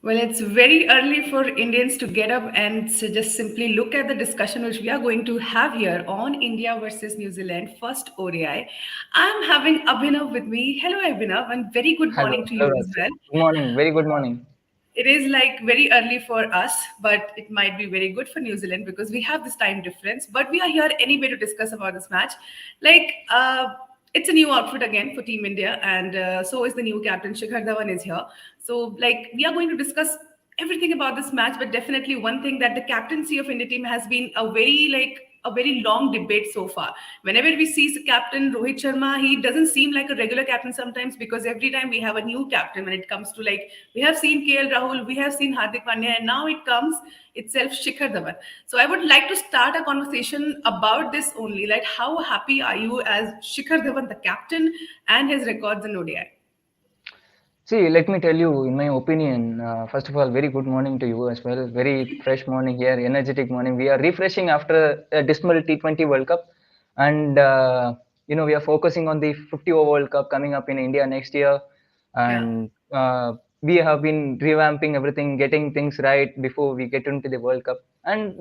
Well, it's very early for Indians to get up and just simply look at the discussion which we are going to have here on India versus New Zealand first ODI. I'm having Abhinav with me. Hello, Abhinav, and very good Hello, morning to hello, you as Raj. well. Good morning. Very good morning. It is like very early for us, but it might be very good for New Zealand because we have this time difference. But we are here anyway to discuss about this match. Like, it's a new outfit again for Team India, and so is the new captain Shikhar Dhawan is here. So, like, we are going to discuss everything about this match, but definitely one thing that the captaincy of India team has been a very long debate so far. Whenever we see Captain Rohit Sharma, he doesn't seem like a regular captain sometimes because every time we have a new captain when it comes to like we have seen KL Rahul, we have seen Hardik Pandya, and now it comes itself Shikhar Dhawan. So I would like to start a conversation about this only. Like, how happy are you as Shikhar Dhawan, the captain, and his records in ODI? See, let me tell you, in my opinion, first of all, very good morning to you as well. Very fresh morning here, energetic morning. We are refreshing after a dismal T20 World Cup, and we are focusing on the 50 over World Cup coming up in India next year, Yeah. and we have been revamping everything, getting things right before we get into the World Cup. And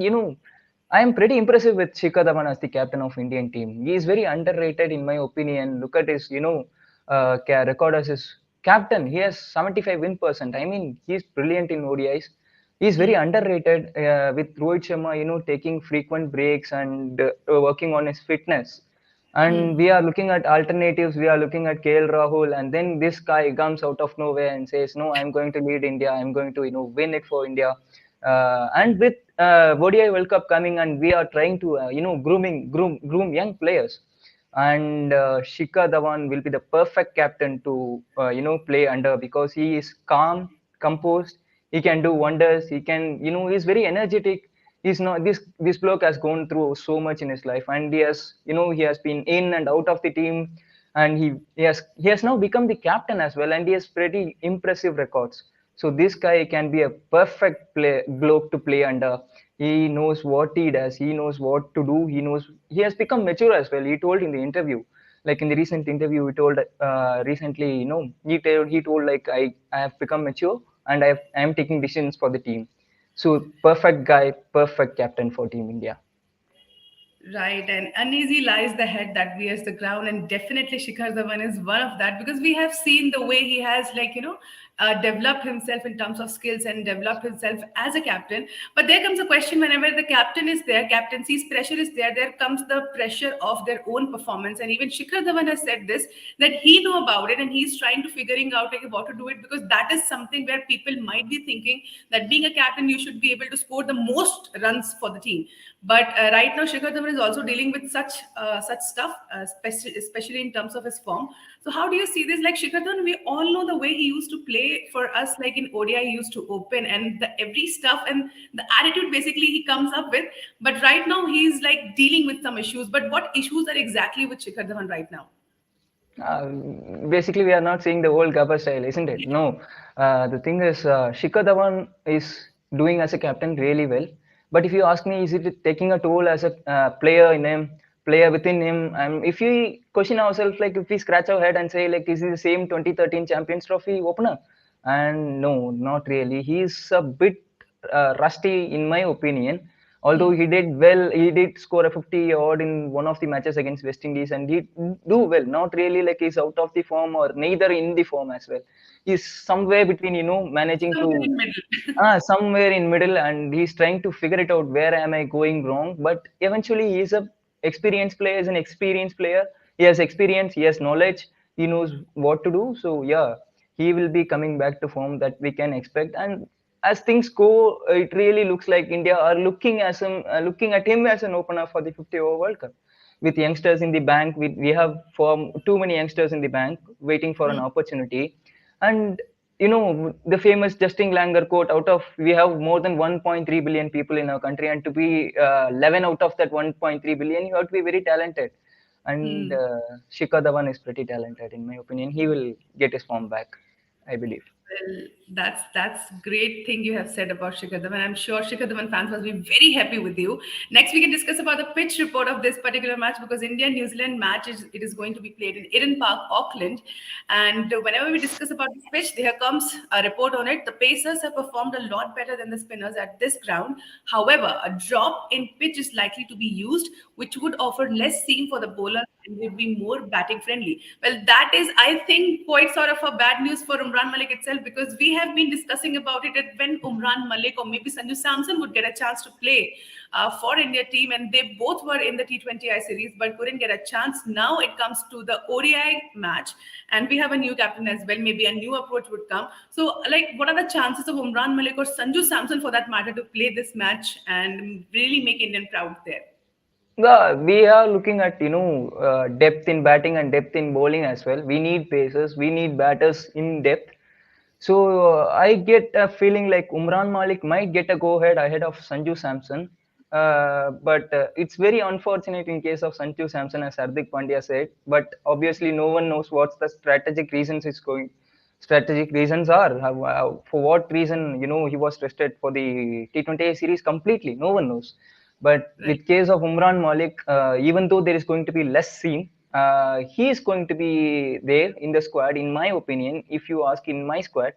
I am pretty impressive with Shikhar Dhawan as the captain of Indian team. He is very underrated in my opinion. Look at his, record as his captain. He has 75 win percent. I mean, he's brilliant in ODIs. He's very underrated with Rohit Sharma, taking frequent breaks and working on his fitness. And we are looking at alternatives. We are looking at KL Rahul, and then this guy comes out of nowhere and says, "No, I'm going to lead India. I'm going to, win it for India." And with ODI World Cup coming, and we are trying to, groom young players. And Shikhar Dhawan will be the perfect captain to, play under because he is calm, composed. He can do wonders. He can, he's very energetic. He's not this bloke has gone through so much in his life, and he has been in and out of the team, and he has now become the captain as well, and he has pretty impressive records. So this guy can be a perfect bloke to play under. He knows what he does. He knows what to do. He has become mature as well. He told in the interview, like in the recent interview, he told recently, he told like I have become mature and I am taking decisions for the team. So perfect guy, perfect captain for Team India. Right, and uneasy lies the head that wears the crown, and definitely Shikhar Dhawan is one of that because we have seen the way he has, developed himself in terms of skills and developed himself as a captain. But there comes a question whenever the captain is there, captaincy's pressure is there, there comes the pressure of their own performance. And even Shikhar Dhawan has said this that he know about it and he's trying to figuring out like what to do it because that is something where people might be thinking that being a captain you should be able to score the most runs for the team. But right now, Shikhar Dhawan is also dealing with such stuff, especially in terms of his form. So how do you see this? Like Shikhar Dhawan, we all know the way he used to play for us. Like in ODI, he used to open and the every stuff and the attitude basically he comes up with. But right now, he's like dealing with some issues. But what issues are exactly with Shikhar Dhawan right now? Uh, Basically, we are not seeing the old Gabba style, isn't it? No. The thing is, Shikhar Dhawan is doing as a captain really well. But if you ask me, is it taking a toll as a player in him, player within him? If we question ourselves, like if we scratch our head and say, like, is he the same 2013 Champions Trophy opener? And no, not really. He's a bit rusty, in my opinion. Although he did well, he did score a 50 odd in one of the matches against West Indies, and he do well. Not really like he's out of the form or neither in the form as well. He's somewhere between, managing Somewhere to in middle. somewhere in middle, and he's trying to figure it out. Where am I going wrong? But eventually, he's a experienced player. He's an experienced player. He has experience. He has knowledge. He knows what to do. So yeah, he will be coming back to form that we can expect. And as things go, it really looks like India are looking at him as an opener for the 50 over World Cup. With youngsters in the bank, we have too many youngsters in the bank waiting for an opportunity. And the famous Justin Langer quote: "Out of we have more than 1.3 billion people in our country, and to be 11 out of that 1.3 billion, you have to be very talented." And Hmm. Shikhar Dhawan is pretty talented, in my opinion. He will get his form back, I believe. Well, that's great thing you have said about Shikhar Dhawan. I'm sure Shikhar Dhawan fans must be very happy with you. Next, we can discuss about the pitch report of this particular match because India New Zealand match is going to be played in Eden Park, Auckland. And whenever we discuss about this pitch, there comes a report on it. The Pacers have performed a lot better than the spinners at this ground. However, a drop in pitch is likely to be used, which would offer less seam for the bowler and would be more batting friendly. Well, that is, I think, quite sort of a bad news for Umran Malik itself because we have been discussing about it that when Umran Malik or maybe Sanju Samson would get a chance to play for India team, and they both were in the T20I series but couldn't get a chance. Now it comes to the ODI match, and we have a new captain as well. Maybe a new approach would come. So, like, what are the chances of Umran Malik or Sanju Samson, for that matter, to play this match and really make Indian proud there? We are looking at depth in batting and depth in bowling as well. We need pacers, we need batters in depth. So I get a feeling like Umran Malik might get a go ahead of Sanju Samson. But it's very unfortunate in case of Sanju Samson, as Hardik Pandya said. But obviously, no one knows what's the strategic reasons is going. Strategic reasons are for what reason he was tested for the T20 series completely. No one knows. But Right. with case of Umran Malik, even though there is going to be less seam, he is going to be there in the squad, in my opinion. If you ask in my squad,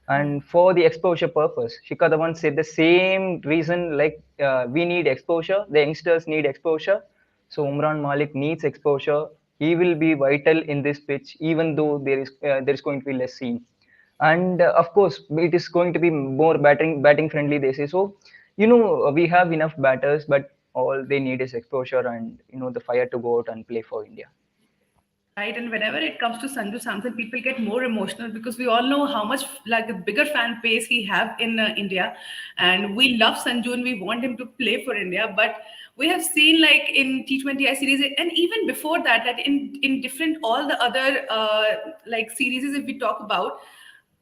and for the exposure purpose, Shikhar Dhawan said the same reason. Like we need exposure, the youngsters need exposure. So Umran Malik needs exposure. He will be vital in this pitch, even though there is going to be less seam. And of course, it is going to be more batting friendly. They say so. We have enough batters, but all they need is exposure and the fire to go out and play for India. Right, and whenever it comes to Sanju Samson, people get more emotional because we all know how much like a bigger fan base he have in India, and we love Sanju and we want him to play for India. But we have seen like in T20I series and even before that, that in different all the other like series if we talk about,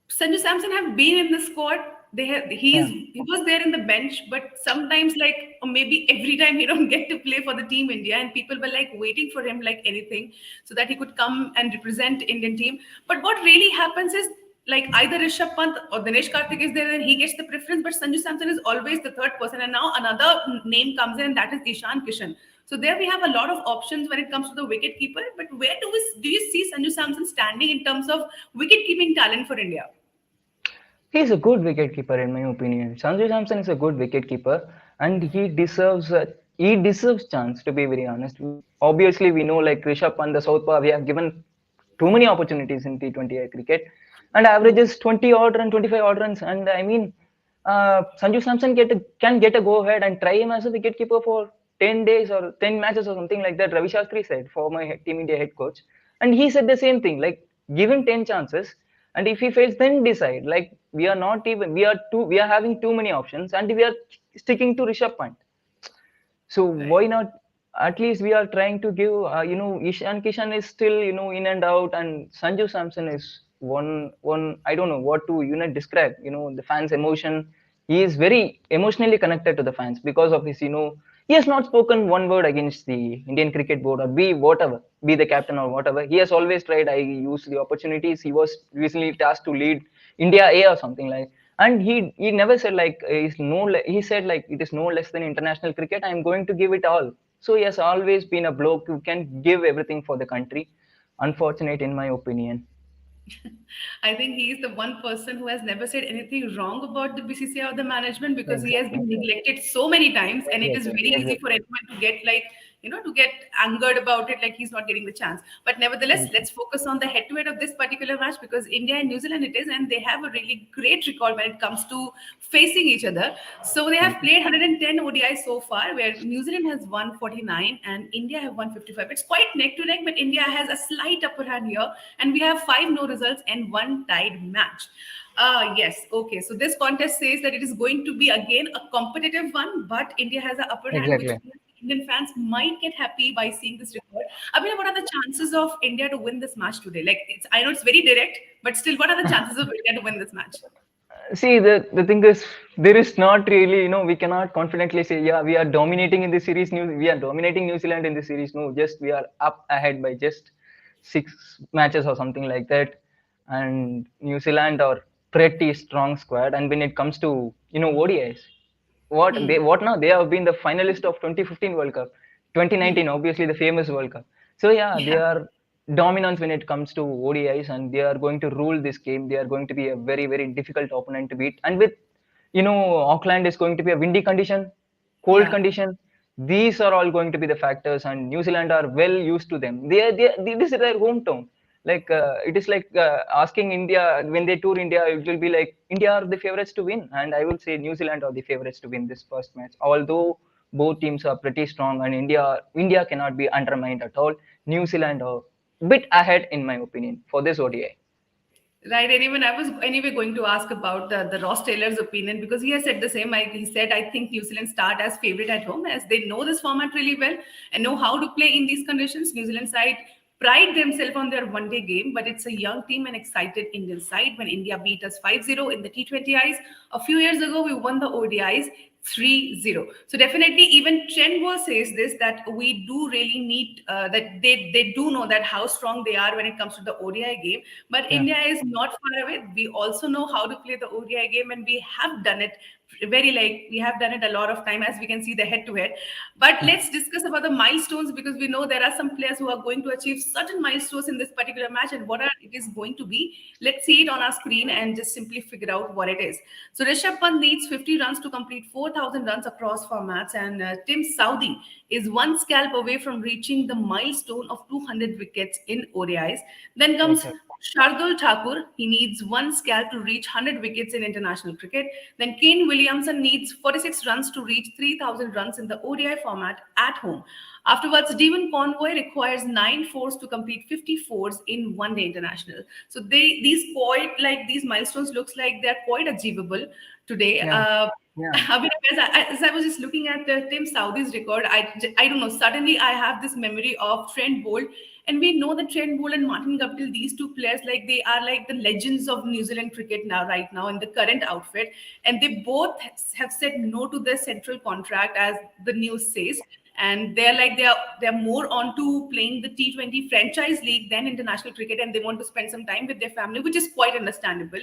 Sanju Samson have been in the squad. They have Yeah. he was there in the bench, but sometimes like or maybe every time he don't get to play for the team India, and people were like waiting for him like anything, so that he could come and represent Indian team. But what really happens is like either Rishabh Pant or Dinesh Karthik is there and he gets the preference, but Sanju Samson is always the third person, and now another name comes in, and that is Ishan Kishan. So there we have a lot of options when it comes to the wicket keeper. But where do you see Sanju Samson standing in terms of wicket keeping talent for India? He's a good wicketkeeper in my opinion. Sanju Samson is a good wicketkeeper, and he deserves chance. To be very honest, obviously we know like Rishabh Pant, the Southpaw, we have given too many opportunities in T20I cricket, and averages 20 odd run, 25 odd runs. And I mean, Sanju Samson can get a go ahead and try him as a wicketkeeper for 10 days or 10 matches or something like that. Ravi Shastri said, former Team India head coach, and he said the same thing. Like give him 10 chances, and if he fails, then decide. Like we are having too many options, and we are sticking to Rishabh Pant. So Right. why not? At least we are trying to give. Ishan Kishan is still in and out, and Sanju Samson is one. I don't know what to describe. The fans' emotion. He is very emotionally connected to the fans because of his. He has not spoken one word against the Indian Cricket Board or be whatever, be the captain or whatever. He has always tried. I used the opportunities. He was recently tasked to lead India A or something like, and he never said like he said like it is no less than international cricket. I'm going to give it all. So he has always been a bloke who can give everything for the country. Unfortunate in my opinion. I think he is the one person who has never said anything wrong about the BCCI or the management because he has Exactly. been neglected so many times, and it is Exactly. very easy for Exactly. anyone to get like to get angered about it, like he's not getting the chance. But nevertheless, let's focus on the head-to-head of this particular match because India and New Zealand it is, and they have a really great record when it comes to facing each other. So they have played 110 ODI so far, where New Zealand has won 49 and India have won 55. It's quite neck to neck, but India has a slight upper hand here, and we have five no results and one tied match. Yes, okay. So this contest says that it is going to be again a competitive one, but India has an upper hand, which Exactly. means Indian fans might get happy by seeing this record. I mean, what are the chances of India to win this match today? Like, I know it's very direct, but still, what are the chances of India to win this match? See, the thing is, there is not really, we cannot confidently say, yeah, we are dominating in the series. We are dominating New Zealand in the series. No, just we are up ahead by just 6 matches or something like that. And New Zealand are pretty strong squad. And when it comes to ODIs, Hmm. what now? They have been the finalist of 2015 World Cup, Hmm. 2019, obviously the famous World Cup. So yeah, they Yeah. are dominant when it comes to ODIs, and they are going to rule this game. They are going to be a very very difficult opponent to beat. And with Auckland is going to be a windy condition, cold Yeah. condition. These are all going to be the factors, and New Zealand are well used to them. This is their hometown. Like it is like asking India when they tour India, it will be like India are the favorites to win, and I would say New Zealand are the favorites to win this first match. Although both teams are pretty strong, and India cannot be undermined at all. New Zealand are bit ahead in my opinion for this ODI. Right, and even I was anyway going to ask about the Ross Taylor's opinion because he has said the same. He said, I think New Zealand start as favorite at home as they know this format really well and know how to play in these conditions. New Zealand side pride themselves on their one day game, but it's a young team and excited Indian side. When India beat us 5-0 in the T20Is, a few years ago, we won the ODIs 3-0. So definitely even Trent says this that we do really need that they do know that how strong they are when it comes to the ODI game, but Yeah. India is not far away. We also know how to play the ODI game, and we have done it very like we have done it a lot of time, as we can see the head to head. But let's discuss about the milestones because we know there are some players who are going to achieve certain milestones in this particular match, and what are it is going to be. Let's see it on our screen and just simply figure out what it is. So Rishabh Pant needs 50 runs to complete 4,000 runs across formats, and Tim Saudi is one scalp away from reaching the milestone of 200 wickets in ODIs. Then comes Exactly. Shardul Thakur, he needs one scalp to reach 100 wickets in international cricket. Then Kane Williamson needs 46 runs to reach 3,000 runs in the ODI format at home. Afterwards, Devon Convoy requires 9 fours to complete 50 fours in one day international. So these quite like these milestones looks like they're quite achievable today. Yeah. Yeah. I mean, as I was just looking at Tim Southee's record, I don't know. Suddenly, I have this memory of Trent Boult, and we know that Trent Boult and Martin Guptill, these two players, like they are like the legends of New Zealand cricket now, right now in the current outfit, and they both have said no to their central contract, as the news says, and they're like they're more on to playing the T20 franchise league than international cricket, and they want to spend some time with their family, which is quite understandable.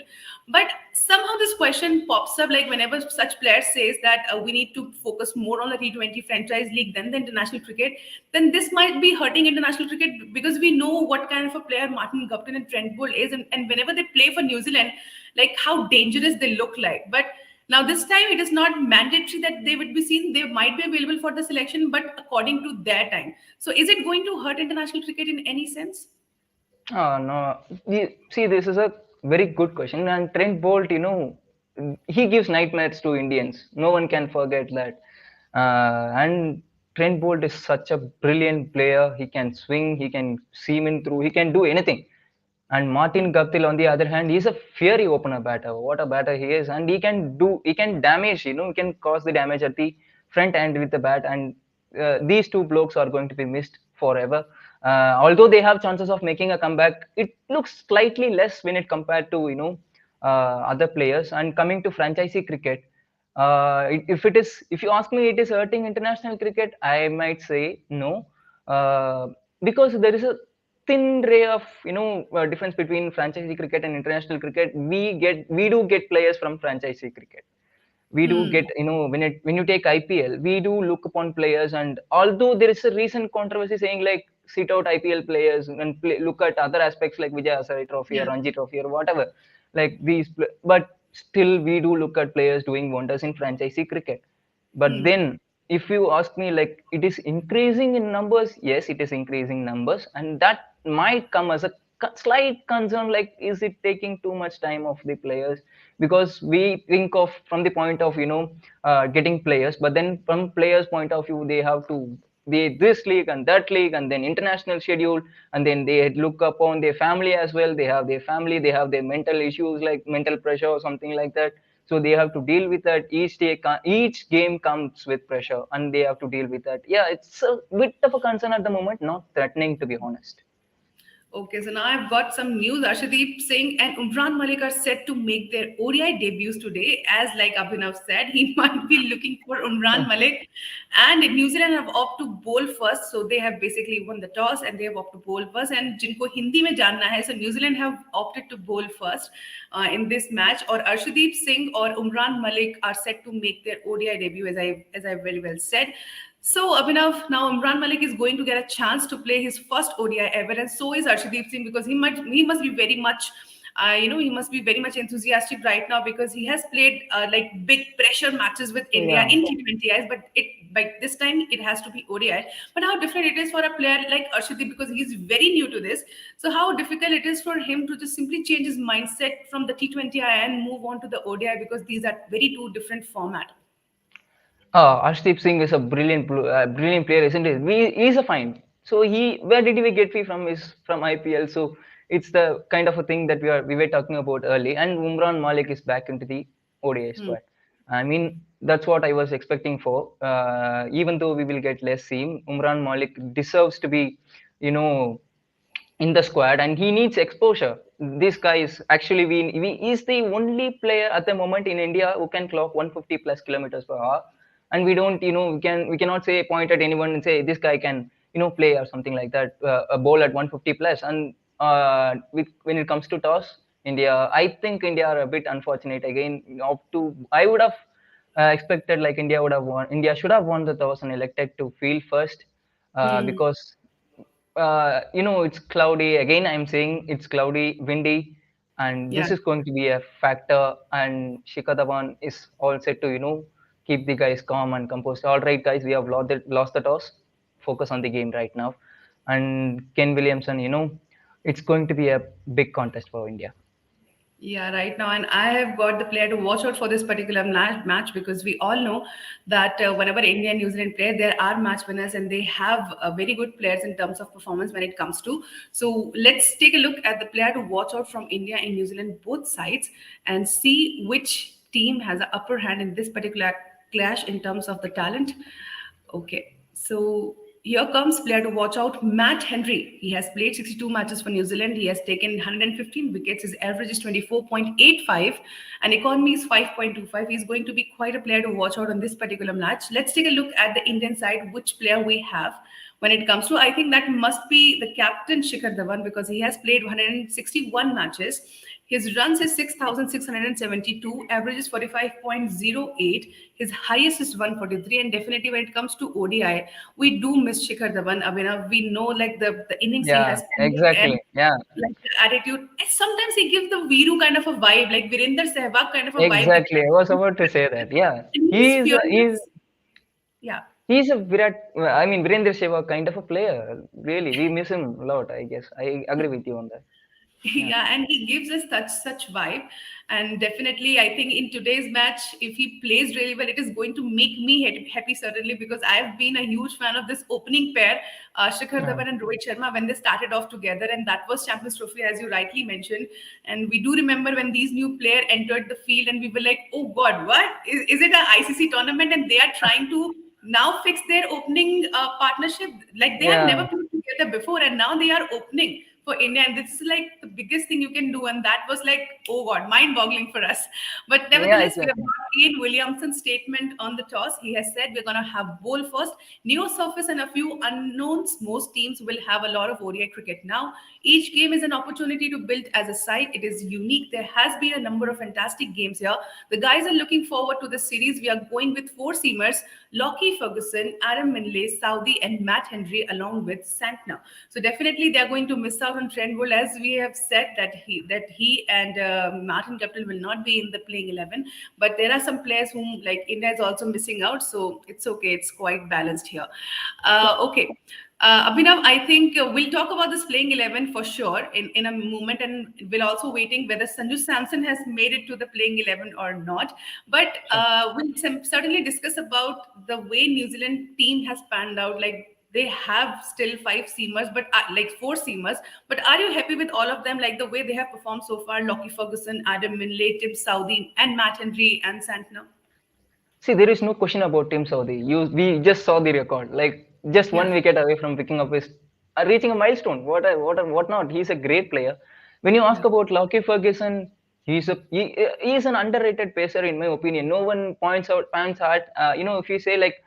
But somehow this question pops up like whenever such players says that we need to focus more on the T20 franchise league than the international cricket, then this might be hurting international cricket because we know what kind of a player Martin Guptill and Trent Boult is, and whenever they play for New Zealand, like how dangerous they look like. But now this time it is not mandatory that they would be seen. They might be available for the selection, but according to their time. So is it going to hurt international cricket in any sense? No. See, this is a very good question. And Trent Bolt, he gives nightmares to Indians. No one can forget that. And Trent Bolt is such a brilliant player. He can swing, he can seam in through, he can do anything. And Martin Guptill, on the other hand, he's a fiery opener batter. What a batter he is. And he can damage, he can cause the damage at the front end with the bat. And these two blokes are going to be missed forever. Although they have chances of making a comeback, it looks slightly less when it compared to, other players. And coming to franchisee cricket, if you ask me, it is hurting international cricket, I might say no. Uh, because there is a thin ray of difference between franchisee cricket and international cricket. We do get players from franchisee cricket. We do Hmm. get, when you take IPL, we do look upon players. And although there is a recent controversy saying like sit out IPL players and look at other aspects like Vijay Hazare Trophy or Yeah. Ranji Trophy or whatever, like but still we do look at players doing wonders in franchisee cricket. But Hmm. then if you ask me, like, it is increasing in numbers, yes, it is increasing numbers, and that might come as a slight concern, like is it taking too much time of the players? Because we think of from the point of getting players, but then from players point of view, they have to they this league and that league and then international schedule, and then they look upon their family as well. They have their family, they have their mental issues like mental pressure or something like that. So they have to deal with that. Each game comes with pressure, and they have to deal with that. Yeah, it's a bit of a concern at the moment, not threatening, to be honest. Okay, so now I've got some news. Arshdeep Singh and Umran Malik are set to make their ODI debuts today. As like Abhinav said, he might be looking for Umran Malik. And New Zealand have opted to bowl first. So they have basically won the toss and they have opted to bowl first. And jinko Hindi mein janna hai, so New Zealand have opted to bowl first in this match. Or Arshdeep Singh or Umran Malik are set to make their ODI debut, as I very well said. So, Abhinav, now Imran Malik is going to get a chance to play his first ODI ever, and so is Arshdeep Singh because he must be very much, he must be very much enthusiastic right now because he has played like big pressure matches with India Yeah. in T20Is, but by this time it has to be ODI. But how different it is for a player like Arshdeep because he's very new to this. So how difficult it is for him to just simply change his mindset from the T20I and move on to the ODI because these are very two different format. Arshdeep Singh is a brilliant player, isn't he? He's a find. So where did we get fee from? Is from IPL. So it's the kind of a thing that we were talking about early. And Umran Malik is back into the ODI Hmm. squad. I mean, that's what I was expecting for. Even though we will get less team, Umran Malik deserves to be, you know, in the squad, and he needs exposure. This guy is actually is the only player at the moment in India who can clock 150 plus kilometers per hour, and we don't, we cannot say point at anyone and say this guy can, play or something like that, a ball at 150 plus. And when it comes to toss, India, I think India are a bit unfortunate again. Up to I would have expected like India should have won the toss and elected to field first, Hmm. because it's cloudy. Again, I'm saying it's cloudy, windy, and Yeah. this is going to be a factor. And Shikhar Dhawan is all set to, keep the guys calm and composed. All right, guys, we have lost the toss. Focus on the game right now. And Ken Williamson, it's going to be a big contest for India. Yeah, right now, and I have got the player to watch out for this particular match because we all know that whenever India and New Zealand play, there are match winners and they have very good players in terms of performance when it comes to. So let's take a look at the player to watch out from India and New Zealand, both sides, and see which team has an upper hand in this particular clash in terms of the talent. Okay, so here comes player to watch out, Matt Henry. He has played 62 matches for New Zealand. He has taken 115 wickets. His average is 24.85 and economy is 5.25. He's going to be quite a player to watch out on this particular match. Let's take a look at the Indian side, which player we have when it comes to. I think that must be the captain Shikhar Dhawan because he has played 161 matches. His runs is 6,672, average is 45.08. His highest is 143. And definitely when it comes to ODI, we do miss Shikhar Dhawan. Abhinav, we know like the innings he Yeah, has played and exactly. Yeah, like the attitude. And sometimes he gives the Viru kind of a vibe, like Virender Sehwag kind of a vibe. exactly. I was about to say that. Yeah, And he's he's he's fearless. Yeah. he's a I mean, Virender Sehwag kind of a player. Really, we miss him a lot. I guess I agree with you on that. Yeah. Yeah, and he gives us such vibe. And definitely, I think in today's match, if he plays really well, it is going to make me happy certainly because I've been a huge fan of this opening pair, Shikhar Yeah. Dhawan and Rohit Sharma, when they started off together, and that was Champions Trophy, as you rightly mentioned. And we do remember when these new players entered the field, and we were like, "Oh God, what is it? An ICC tournament?" And they are trying to now fix their opening partnership. Like they have never Yeah. played together before, and now they are opening for India. And this is like the biggest thing you can do. And that was like, oh God, mind boggling for us. But Yeah, nevertheless, we have exactly. got Ian Williamson's statement on the toss. He has said we're going to have bowl first, new surface, and a few unknowns. Most teams will have a lot of ODI cricket now. Each game is an opportunity to build as a side. It is unique. There has been a number of fantastic games here. The guys are looking forward to the series. We are going with four seamers: Lockie Ferguson, Adam Minley, Saudi, and Matt Henry, along with Santner. So definitely they are going to miss out on Trent Boult, as we have said that he and Martin Guptill will not be in the playing 11. But there are some players whom like India is also missing out, so it's okay. It's quite balanced here. Okay. Abhinav, I think we'll talk about this playing 11 for sure in a moment, and we're also waiting whether Sanju Samson has made it to the playing 11 or not. But Sure. we'll certainly discuss about the way New Zealand team has panned out. Like they have still five seamers, but like four seamers. But are you happy with all of them? Like the way they have performed so far: Lockie Ferguson, Adam Minley, Tim Saudi, and Matt Henry and Santner. See, there is no question about Tim Saudi. We just saw the record. Like just one Yeah. wicket away from picking up his reaching a milestone. What not? He's a great player. When you ask Yeah. about Lockie Ferguson, he is an underrated pacer in my opinion. No one points out. If you say like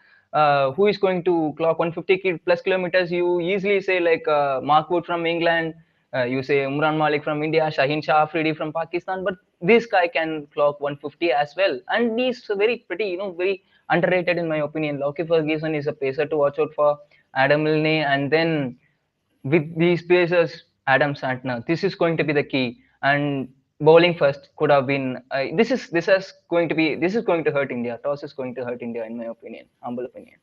who is going to clock 150 plus kilometers, you easily say like Mark Wood from England. You say Umran Malik from India, Shaheen Shah Afridi from Pakistan, but this guy can clock 150 as well, and he's very pretty, very underrated in my opinion. Lockie Ferguson is a pacer to watch out for. Adam Milne, and then with these pacers, Adam Santner. This is going to be the key. And bowling first could have been. This is going to hurt India. Toss is going to hurt India, in my opinion, humble opinion.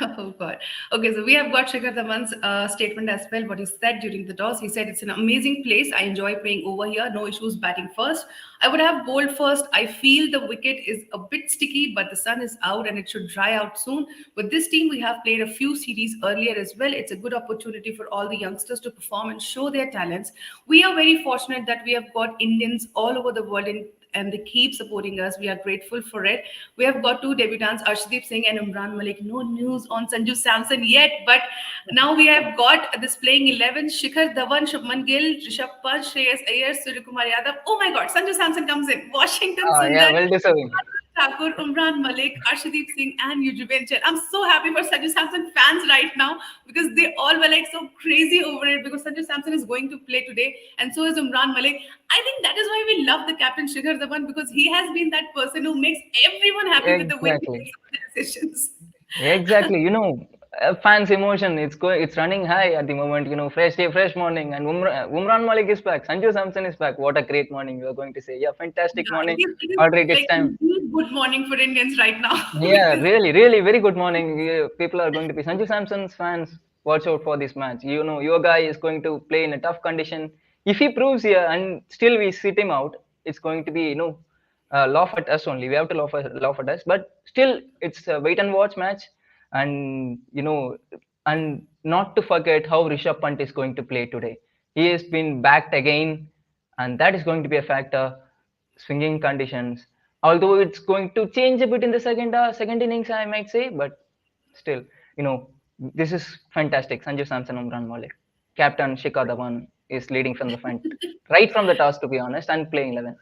Oh God. Okay, so we have got Shikhar Dhawan's statement as well. What he said during the toss, he said it's an amazing place. I enjoy playing over here. No issues batting first. I would have bowled first. I feel the wicket is a bit sticky, but the sun is out and it should dry out soon. With this team, we have played a few series earlier as well. It's a good opportunity for all the youngsters to perform and show their talents. We are very fortunate that we have got Indians all over the world in and they keep supporting us. We are grateful for it. We have got two debutants, Arshdeep Singh and Imran Malik. No news on Sanju Samson yet, but now we have got this playing 11, Shikhar Dhawan, Shubman Gill, Rishabh Pant, Shreyas Iyer, Surya Kumar Yadav. Oh my God, Sanju Samson comes in. Washington Yeah, Sundar, well deserving. Thakur, Umran Malik, Arshdeep Singh, and Yujuvendra Chahal. I'm so happy for Sanju Samson fans right now because they all were like so crazy over it because Sanju Samson is going to play today, and so is Umran Malik. I think that is why we love the captain Shikhar Dhawan because he has been that person who makes everyone happy with the way he Exactly. takes some of the decisions. Exactly. Fans' emotion. It's running high at the moment. Fresh day, fresh morning, and Umran Malik is back. Sanju Samson is back. What a great morning you are going to say. Yeah, fantastic Yeah, morning. it is Already it's like time. indeed good morning for Indians right now Yeah, because really, really, very good morning. People are going to be Sanju Samson's fans. Watch out for this match. Your guy is going to play in a tough condition. If he proves here and still we sit him out, it's going to be laugh at us only. We have to laugh at us. But still, it's a wait and watch match, and and not to forget how Rishabh Pant is going to play today. He has been backed again, and that is going to be a factor. Swinging conditions, although it's going to change a bit in the second innings, I might say, but still, you know, this is fantastic. Sanju Samson, Umran Malik, captain Shikhar Dhawan is leading from the front, right from the toss, to be honest, and playing 11.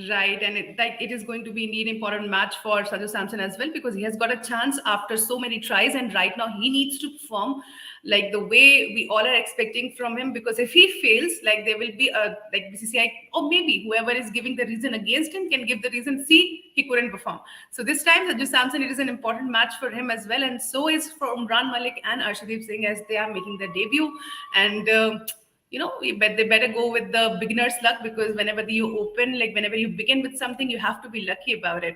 right, and it is going to be indeed important match for Sanju Samson as well because he has got a chance after so many tries, and right now he needs to perform like the way we all are expecting from him. Because if he fails, like there will be a like BCCI or maybe whoever is giving the reason against him can give the reason. See, he couldn't perform. So this time, Sanju Samson, it is an important match for him as well, and so is for Umran Malik and Arshdeep Singh as they are making their debut. And they better go with the beginner's luck because whenever you open, like whenever you begin with something, you have to be lucky about it.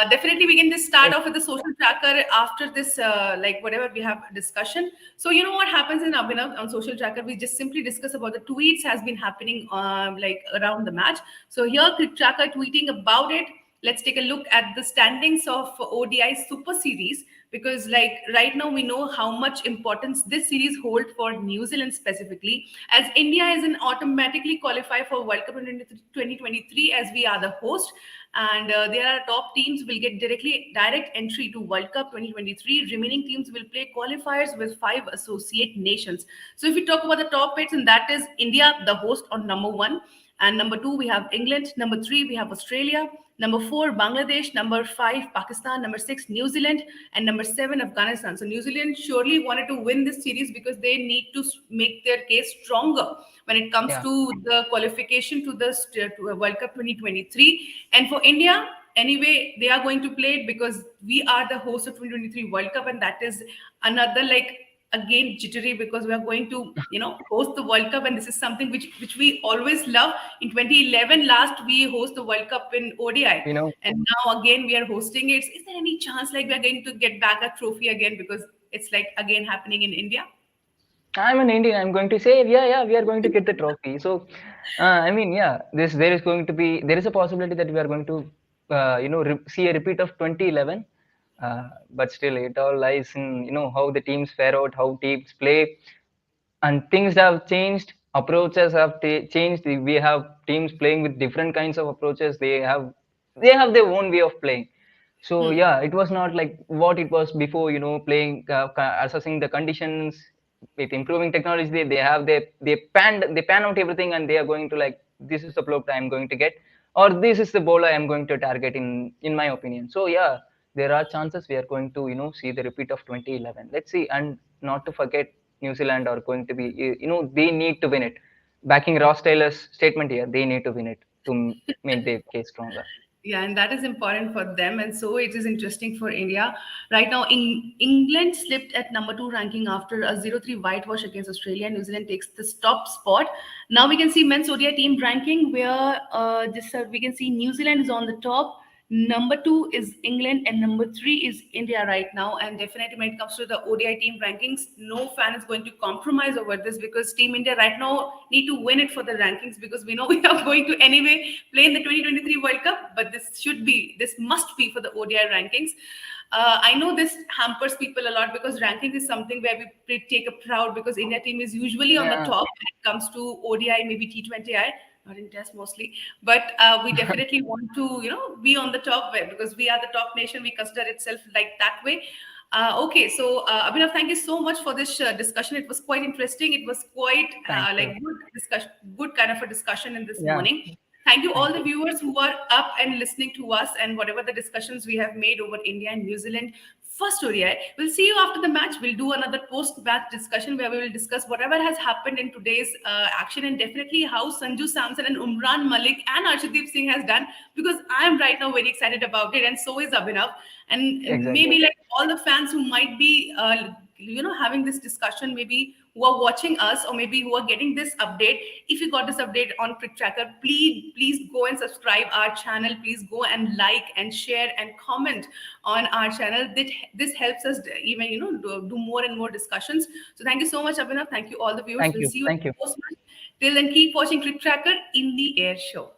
Definitely, we can just start off with the social tracker after this, like whatever we have discussion. So you know what happens in Abhinav on social tracker? We just simply discuss about the tweets has been happening like around the match. So here, CricTracker tweeting about it. Let's take a look at the standings of ODI Super Series because, like, right now we know how much importance this series hold for New Zealand specifically, as India is an automatically qualify for World Cup 2023 as we are the host, and there are top teams will get direct entry to World Cup 2023. Remaining teams will play qualifiers with 5 associate nations. So if we talk about the top 8, and that is India, the host on number 1. And number 2, we have England. Number 3, we have Australia. Number 4, Bangladesh. Number 5, Pakistan. Number 6, New Zealand. And number 7, Afghanistan. So New Zealand surely wanted to win this series because they need to make their case stronger when it comes Yeah, to the qualification to to World Cup 2023. And for India, anyway, they are going to play it because we are the host of 2023 World Cup, and that is another like again jittery because we are going to host the World Cup, and this is something which we always love. In 2011 last we host the World Cup in ODI, you know, and now again we are hosting it. Is there any chance like we are going to get back a trophy again because it's like again happening in India? I'm an Indian. I'm going to say, yeah, yeah, we are going to get the trophy. So, I mean, yeah, there is a possibility that we are going to, see a repeat of 2011. But still, it all lies in, how the teams fare out, how teams play, and things have changed. Approaches have changed. We have teams playing with different kinds of approaches. They have their own way of playing. So Hmm. yeah, it was not like what it was before. Playing, assessing the conditions, with improving technology, they have they pan out everything, and they are going to like, this is the bloke I'm going to get, or this is the bowler I'm going to target, in my opinion. So yeah, there are chances we are going to see the repeat of 2011. Let's see. And not to forget, New Zealand are going to be, they need to win it. Backing Ross Taylor's statement here, they need to win it to make their case stronger. Yeah, and that is important for them, and so it is interesting for India. Right now, England slipped at number two ranking after a 0-3 whitewash against Australia. New Zealand takes the top spot. Now we can see men's ODI team ranking where we can see New Zealand is on the top. Number two is England, and number three is India right now. And definitely, when it comes to the ODI team rankings, no fan is going to compromise over this because Team India right now need to win it for the rankings because we know we are going to anyway play in the 2023 World Cup. But this must be for the ODI rankings. I know this hampers people a lot because ranking is something where we take a proud because India team is usually on the Yeah. top when it comes to ODI, maybe T20I, not in Test mostly, but we definitely want to be on the top way because we are the top nation. We consider itself like that way. Okay, so Abhinav, thank you so much for this discussion. It was quite interesting. It was quite Thank you. like good discussion, good kind of a discussion in this Yeah. morning. Thank you all Thank the you. viewers who are up and listening to us and whatever the discussions we have made over India and New Zealand first ODI. We'll see you after the match. We'll do another post-match discussion where we will discuss whatever has happened in today's action and definitely how Sanju Samson and Umran Malik and Arshdeep Singh has done because I am right now very excited about it and so is Abhinav. And Exactly. maybe like all the fans who might be having this discussion, maybe who are watching us or maybe who are getting this update. If you got this update on CricTracker, please go and subscribe our channel. Please go and like and share and comment on our channel. This helps us even do more and more discussions. So thank you so much, Abhinav. Thank you all the viewers. Thank We'll you. see you in Thank you. the post match. Till then, keep watching CricTracker in the Air Show.